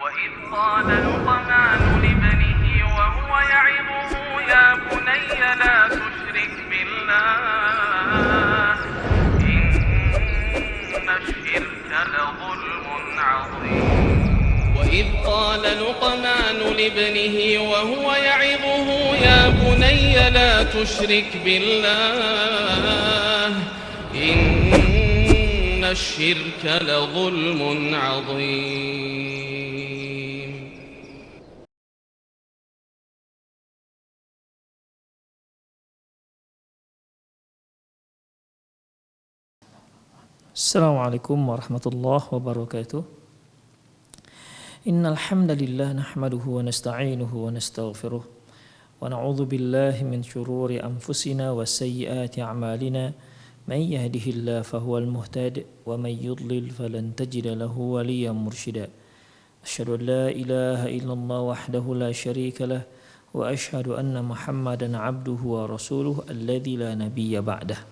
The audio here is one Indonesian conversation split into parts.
وإذ قال لقمان لابنه وهو يعظه يا بني لا تشرك بالله إن الشرك لظلم عظيم وإذ قال لقمان لابنه وهو يعظه يا بني لا تشرك بالله إن الشرك لظلم عظيم. Assalamualaikum warahmatullahi wabarakatuh. Innal hamdalillah nahmaduhu wa nasta'inuhu wa nastaghfiruh wa na'udzu billahi min shururi anfusina wa sayyiati a'malina may yahdihillahu fahuwal muhtadi wa may yudlil falan tajida lahu waliyyan mursyida. Asyhadu an la ilaha illallah wahdahu la syarika lah wa asyhadu anna Muhammadan 'abduhu wa rasuluhu alladzi la nabiyya ba'dah.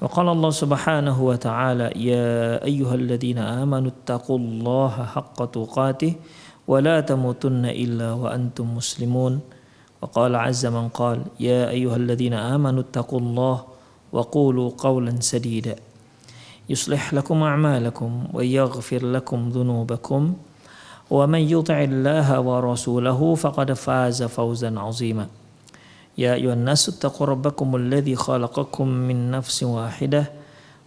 Wa qala Allah subhanahu wa ta'ala ya ayyuhalladzina amanu taqullaha haqqa tuqatih wa la tamutunna illa wa antum muslimun. Wa qala azza man qala ya ayyuhalladzina amanu taqullaha wa qulu qawlan sadida yuslih lakum a'malakum wa yaghfir lakum dhunubakum wa man yuti'illaha wa rasulahu faqad faza fawzan 'azima. Ya ayuhan nasu taqu rabbakumul ladzi khalaqakum min nafsin wahidah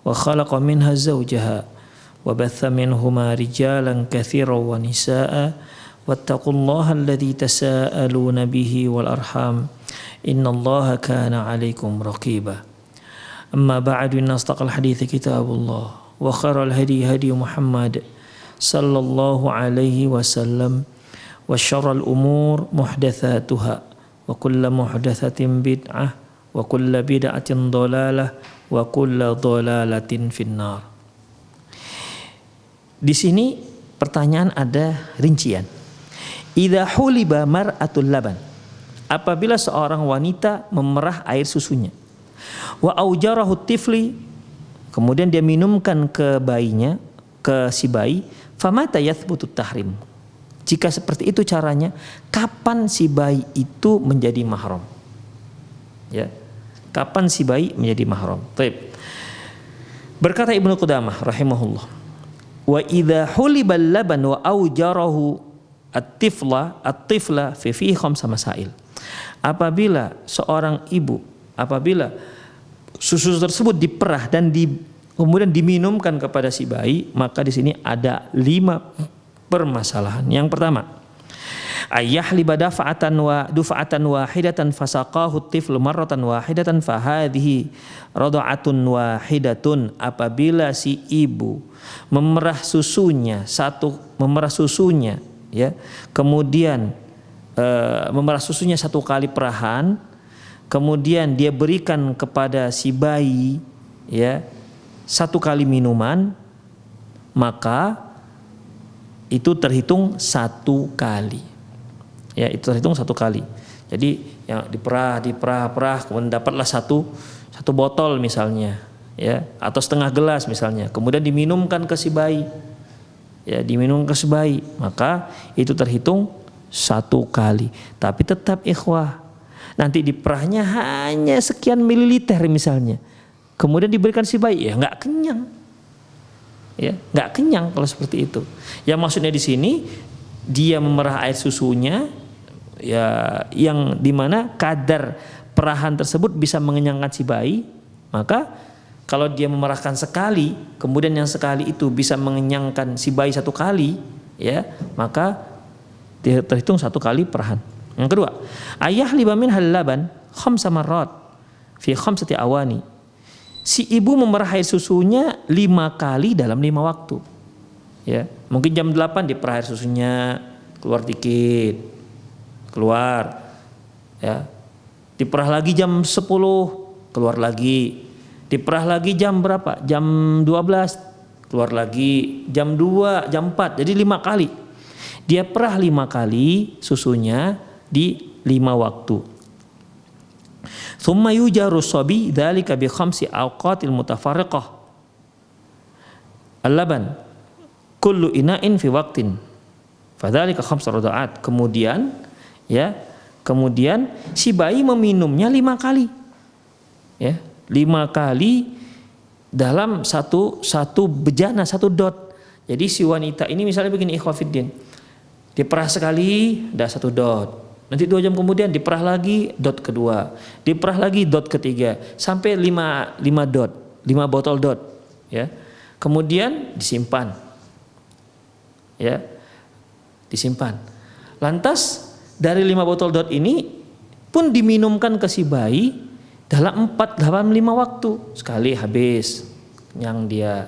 wa khalaqa minha zawjaha wa batha minhuma rijalan katsiran wa nisaa'a wattaqullaha alladzi tasaaluna bihi wal arham innallaha kana 'alaikum raqiba. Amma ba'du, inna asdaqal hadithi kitabullah wa khairal hadi hadi Muhammad sallallahu alaihi wasallam wa syarrul umur muhdatsatuha wa kullu muhdatsatin bid'ah wa kullu bid'atin dhalalah wa kullu dhalalatin finnar. Di sini pertanyaan ada rincian. Idza huliba mar'atul laban, apabila seorang wanita memerah air susunya, wa aujarahu tifli, kemudian dia minumkan ke bayinya, ke si bayi, famata yathbutu tahrim. Jika seperti itu caranya, kapan si bayi itu menjadi mahram? Ya, kapan si bayi menjadi mahram? Baik. Berkata Ibnu Qudamah rahimahullah, wa idza hulibal laban wa aujarahu at-tifla fi khamsa masail. Apabila seorang ibu, apabila susu tersebut diperah dan kemudian diminumkan kepada si bayi, maka di sini ada 5 permasalahan. Yang pertama, ayyahliba dufa'atan wahidatan fasaqahu tiflu marratan wahidatan fahadhihi rada'atun wahidatun. Apabila si ibu memerah susunya ya, kemudian memerah susunya 1 kali perahan, kemudian dia berikan kepada si bayi ya 1 kali minuman, maka itu terhitung 1 kali. Ya, itu terhitung 1 kali. Jadi yang diperah, kemudian dapatlah satu botol misalnya, ya, atau setengah gelas misalnya, kemudian diminumkan ke si bayi. Ya, diminum ke si bayi, maka itu terhitung 1 kali. Tapi tetap ikhwah, nanti diperahnya hanya sekian mililiter misalnya, kemudian diberikan si bayi, ya nggak kenyang. Ya, nggak kenyang kalau seperti itu. Yang maksudnya di sini dia memerah air susunya, ya, yang dimana kadar perahan tersebut bisa mengenyangkan si bayi, maka kalau dia memerahkan sekali, kemudian yang sekali itu bisa mengenyangkan si bayi 1 kali, ya, maka dia terhitung 1 kali perahan. Yang kedua, ayah liba min halaban khamsa marrat fi khamsati awani. Si ibu memerah air susunya 5 kali dalam 5 waktu. Ya, mungkin jam 8 diperah air susunya, keluar dikit, keluar. Ya. Diperah lagi jam 10, keluar lagi. Diperah lagi jam berapa? Jam 12, keluar lagi. Jam 2, jam 4. Jadi 5 kali. Dia perah 5 kali susunya di 5 waktu. Thumma yujaru sabi dzalika bi khamsi awqatil mutafarriqah. Al-laban kullu ina'in fi waqtin Fadzalika khamsu rada'at. Kemudian si bayi meminumnya 5 kali. Ya, 5 kali dalam satu bejana, 1 dot. Jadi si wanita ini misalnya begini ikhwah fiddin. Diperah sekali, dah 1 dot. Nanti 2 jam kemudian diperah lagi, dot kedua. Diperah lagi, dot ketiga. Sampai 5 dot, 5 botol dot. Ya. Kemudian disimpan. Ya. Disimpan. Lantas dari 5 botol dot ini pun diminumkan ke si bayi dalam 5 waktu. Sekali habis, kenyang dia.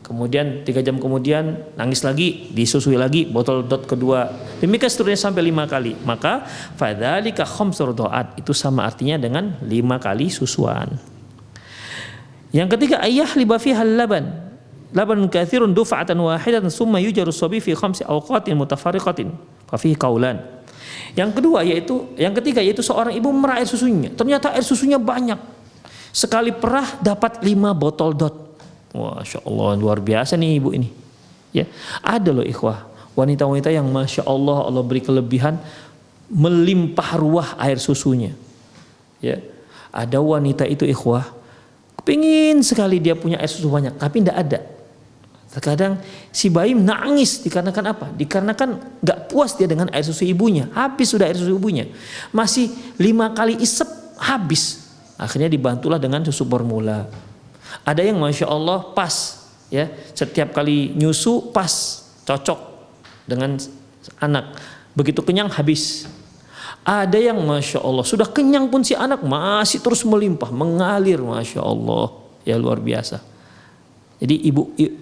Kemudian 3 jam kemudian nangis lagi, disusui lagi botol dot kedua. Demikian seterusnya sampai 5 kali. Maka fadzalika khamsu rada'at, itu sama artinya dengan 5 kali susuan. Yang ketiga, ayah liba fiha laban. Laban katsirun duf'atan wahidatan summa yujaru sabi fi 5 awqatin mutafarriqatin. Fa fihi qaulan. Yang ketiga yaitu seorang ibu merah air susunya. Ternyata air susunya banyak. Sekali perah dapat 5 botol dot. Masya Allah, luar biasa nih ibu ini. Ya, ada loh ikhwah, wanita-wanita yang Masya Allah, Allah beri kelebihan melimpah ruah air susunya. Ya, ada wanita itu ikhwah, kepingin sekali dia punya air susu banyak, tapi tidak ada. Terkadang si bayi nangis dikarenakan apa? Dikarenakan nggak puas dia dengan air susu ibunya. Habis sudah air susu ibunya, masih 5 kali isep habis. Akhirnya dibantulah dengan susu formula. Ada yang Masya Allah pas, ya, setiap kali nyusu pas, cocok dengan anak. Begitu kenyang habis. Ada yang Masya Allah sudah kenyang pun si anak masih terus melimpah, mengalir, Masya Allah, ya luar biasa. Jadi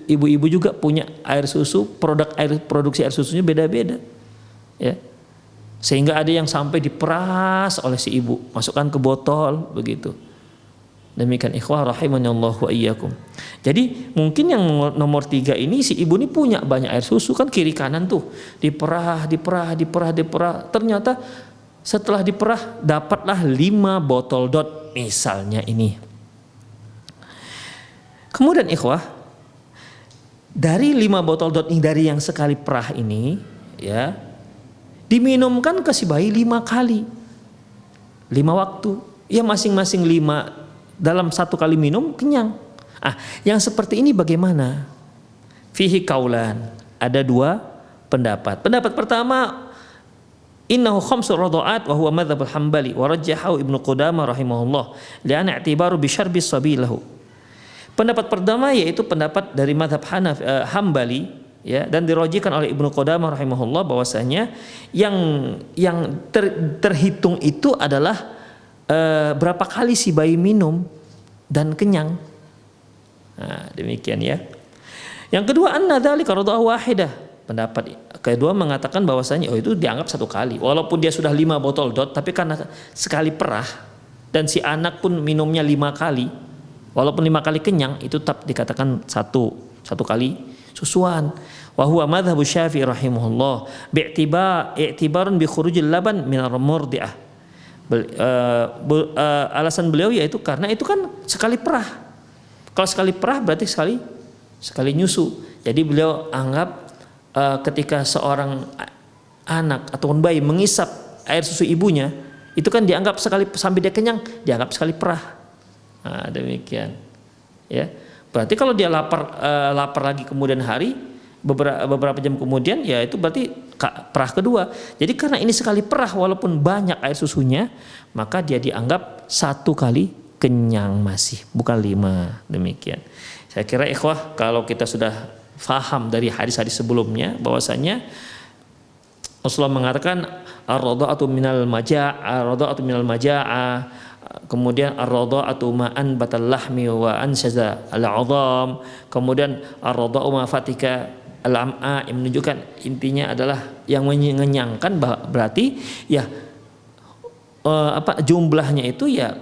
ibu-ibu juga punya air susu, produksi air susunya beda-beda, ya. Sehingga ada yang sampai diperas oleh si ibu, masukkan ke botol begitu. Demikian ikhwah rahimanallahu wa iyyakum. Jadi mungkin yang nomor 3 ini si ibu ini punya banyak air susu, kan kiri kanan tuh diperah. Ternyata setelah diperah dapatlah 5 botol dot misalnya ini. Kemudian ikhwah, dari 5 botol dot ini, dari yang sekali perah ini, ya, diminumkan ke si bayi 5 kali, 5 waktu. Ya masing-masing 5. Dalam 1 kali minum kenyang. Yang seperti ini bagaimana? Fihi kaulan. Ada 2 pendapat. Pendapat pertama, innahu khamsu rada'at wa huwa madzhab al-Hambali wa rajjahahu Ibnu Qudamah rahimahullah li'anna i'tibaru bi syarbi sabilahu. Pendapat pertama yaitu pendapat dari mazhab Hambali, ya, dan dirajihkan oleh Ibnu Qudamah rahimahullah bahwasanya yang terhitung itu adalah berapa kali si bayi minum dan kenyang. Nah, demikian ya. Yang kedua, anna dzalika radha'u wahidah. Pendapat kedua mengatakan bahwasanya itu dianggap 1 kali. Walaupun dia sudah 5 botol dot, tapi karena sekali perah dan si anak pun minumnya 5 kali, walaupun 5 kali kenyang, itu tetap dikatakan satu kali susuan. Wa huwa madzhabu Syafi'i rahimahullah bi'tibarun bi khurujil laban min al-murdi'ah. Alasan beliau yaitu karena itu kan sekali perah. Kalau sekali perah berarti sekali nyusu. Jadi beliau anggap ketika seorang anak ataupun bayi mengisap air susu ibunya, itu kan dianggap sekali sampai dia kenyang, dianggap sekali perah. Nah, demikian. Ya. Berarti kalau dia lapar lagi kemudian hari, beberapa jam kemudian, ya itu berarti perah kedua. Jadi karena ini sekali perah walaupun banyak air susunya, maka dia dianggap 1 kali kenyang masih, bukan 5. Demikian. Saya kira ikhwah, kalau kita sudah faham dari hadis-hadis sebelumnya bahwasanya Rasulullah mengatakan ar-radha'atu minal majaa'a, kemudian ar-radha'atu ma'an batal lahmi wa anshaza al-'adham, kemudian ar-radha'u ma fatika al-am'a, yang menunjukkan intinya adalah yang mengenyangkan, berarti ya jumlahnya itu ya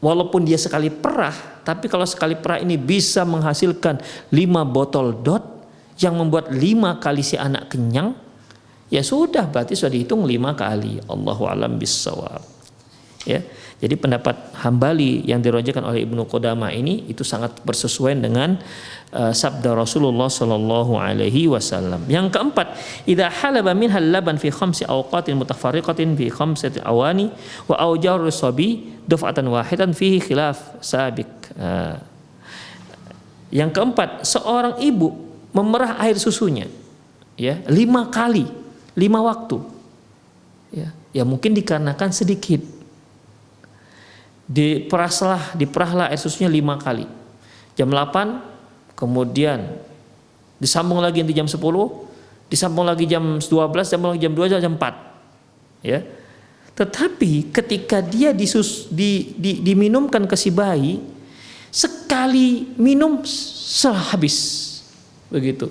walaupun dia sekali perah, tapi kalau sekali perah ini bisa menghasilkan 5 botol dot yang membuat 5 kali si anak kenyang, ya sudah berarti sudah dihitung 5 kali. Allahu a'lam bissawab. Ya. Jadi pendapat Hambali yang dirojakan oleh Ibnu Qudamah ini itu sangat bersesuaian dengan sabda Rasulullah sallallahu alaihi wasallam. Yang keempat, idza halaba minhal laban fi khamsi awqatin mutafarriqatin fi khamsati awani wa awjar sabi duf'atan wahidatan fihi khilaf sabiq. Yang keempat, seorang ibu memerah air susunya ya 5 kali, 5 waktu. Ya mungkin dikarenakan sedikit. Diperahlah air susunya 5 kali. Jam 8, kemudian disambung lagi di jam 10, disambung lagi jam 12, disambung lagi jam 2, jam 4. Ya. Tetapi ketika dia diminumkan ke si bayi, sekali minum habis. Begitu.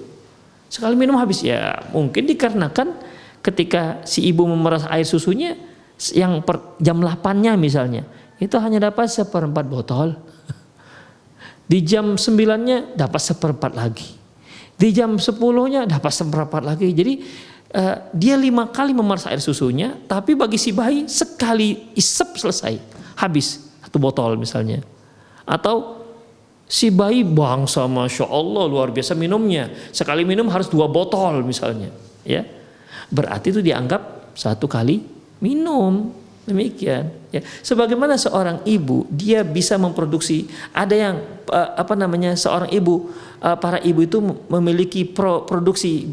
Sekali minum habis, ya mungkin dikarenakan ketika si ibu memerah air susunya yang jam 8-nya misalnya, itu hanya dapat 1/4 botol. Di jam 9-nya dapat 1/4 lagi. Di jam 10-nya dapat 1/4 lagi. Jadi dia 5 kali memerah air susunya, tapi bagi si bayi sekali isep selesai, habis 1 botol misalnya. Atau si bayi bangsa Masya Allah luar biasa minumnya, sekali minum harus 2 botol misalnya, ya. Berarti itu dianggap 1 kali minum. Demikian ya. Sebagaimana seorang ibu dia bisa memproduksi, ada yang seorang ibu, para ibu itu memiliki produksi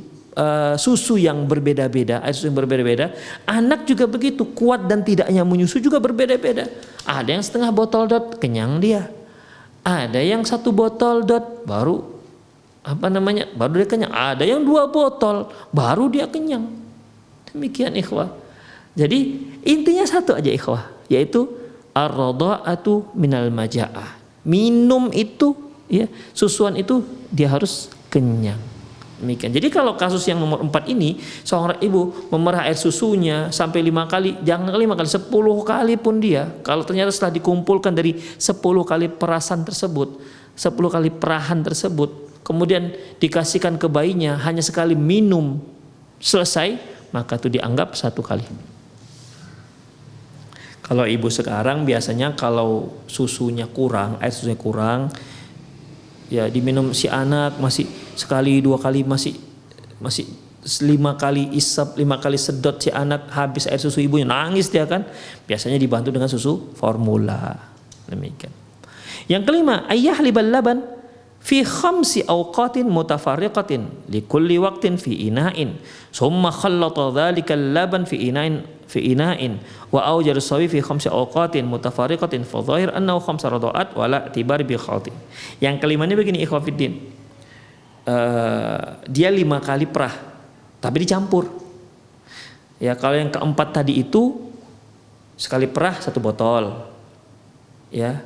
susu yang berbeda-beda, air susu yang berbeda-beda. Anak juga begitu, kuat dan tidaknya menyusu juga berbeda-beda. Ada yang setengah botol kenyang dia. Ada yang 1 botol baru baru dia kenyang. Ada yang 2 botol baru dia kenyang. Demikian ikhwah. Jadi intinya satu aja ikhwah, yaitu ar-radha'atu minal maja'ah. Minum itu ya, susuan itu dia harus kenyang. Demikian. Jadi kalau kasus yang nomor 4 ini, seorang ibu memerah air susunya sampai 5 kali, jangan 5 kali, 10 kali pun dia, kalau ternyata setelah dikumpulkan dari 10 kali perasan tersebut, 10 kali perahan tersebut, kemudian dikasihkan ke bayinya hanya sekali minum selesai, maka itu dianggap 1 kali. Kalau ibu sekarang biasanya kalau susunya kurang, air susunya kurang, ya diminum si anak masih sekali 2 kali, masih 5 kali isap, 5 kali sedot si anak, habis air susu ibunya nangis dia kan. Biasanya dibantu dengan susu formula. Demikian. Yang kelima, ayyah libal laban fi khamsi awqatin mutafarriqatin li kulli waqtin fi ina'in summa khallata dhalika al-laban fi ina'in wa awjar as-sawi fi khamsi awqatin mutafarriqatin fa dhahir annahu khamsa radha'at wa la i'tibar bi khati. Yang kelima ini begini ikhwah fiddin. Dia 5 kali perah tapi dicampur. Ya, kalau yang keempat tadi itu sekali perah 1 botol. Ya.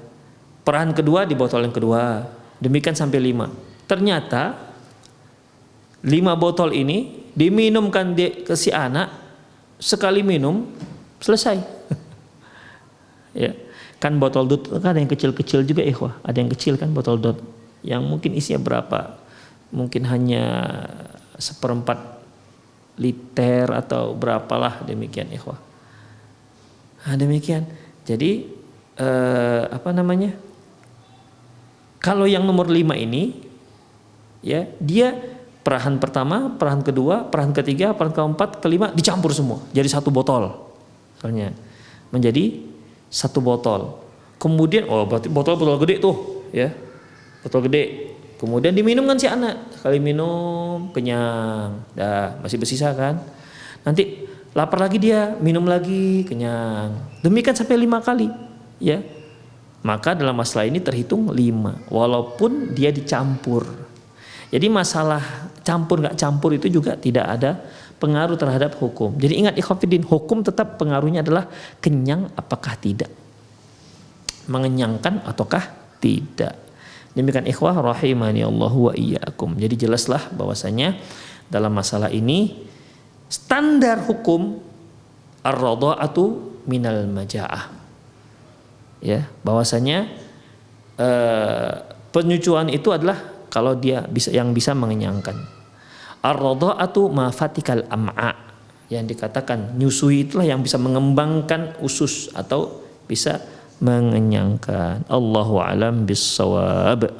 Perahan kedua di botol yang kedua. Demikian sampai 5. Ternyata 5 botol ini diminumkan ke si anak, sekali minum selesai. Ya. Kan botol dot kan ada yang kecil-kecil juga ikhwah. Ada yang kecil kan botol dot yang mungkin isinya berapa? Mungkin hanya 1/4 liter atau berapalah, demikian ikhwah. Nah, demikian. Jadi kalau yang nomor 5 ini, ya dia perahan pertama, perahan kedua, perahan ketiga, perahan keempat, kelima dicampur semua jadi 1 botol, misalnya menjadi 1 botol. Kemudian berarti botol gede tuh, ya botol gede. Kemudian diminumkan si anak, sekali minum kenyang, masih bersisa kan. Nanti lapar lagi dia, minum lagi kenyang. Demikian sampai 5 kali, ya. Maka dalam masalah ini terhitung 5 walaupun dia dicampur. Jadi masalah campur nggak campur itu juga tidak ada pengaruh terhadap hukum. Jadi ingat ikhwatiddin, hukum tetap pengaruhnya adalah kenyang apakah tidak, mengenyangkan ataukah tidak. Demikian ikhwah rahimani Allah wa iyyakum. Jadi jelaslah bahwasanya dalam masalah ini standar hukum ar-radha'atu minal maja'ah. Ya, bahwasanya penyusuan itu adalah kalau dia bisa mengenyangkan. Ar-radha'atu ma fatikal am'a, yang dikatakan nyusui itulah yang bisa mengembangkan usus atau bisa mengenyangkan. Allahu a'lam bissawab.